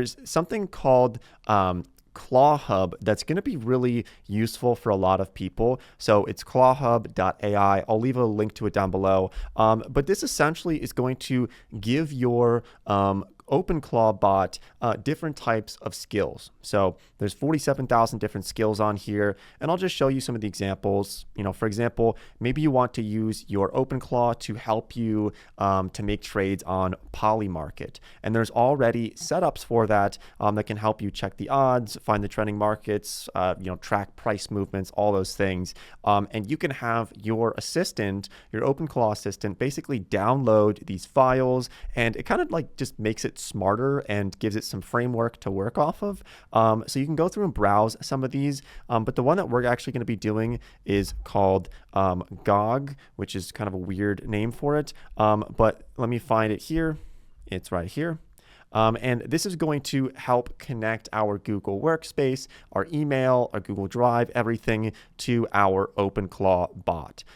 There's something called ClawHub that's going to be really useful for a lot of people. So it's clawhub.ai. I'll leave a link to it down below. But this essentially is going to give your OpenClaw bot different types of skills. So there's 47,000 different skills on here, and I'll just show you some of the examples. For example, maybe you want to use your OpenClaw to help you to make trades on Polymarket, and there's already setups for that that can help you check the odds, find the trending markets, track price movements, all those things. And you can have your assistant, your OpenClaw assistant, basically download these files, and it kind of like just makes it smarter and gives it some framework to work off of. So you can go through and browse some of these, but the one that we're actually going to be doing is called GOG, which is kind of a weird name for it. But let me find it here. It's right here. And this is going to help connect our Google Workspace, our email, our Google Drive, everything to our OpenClaw bot.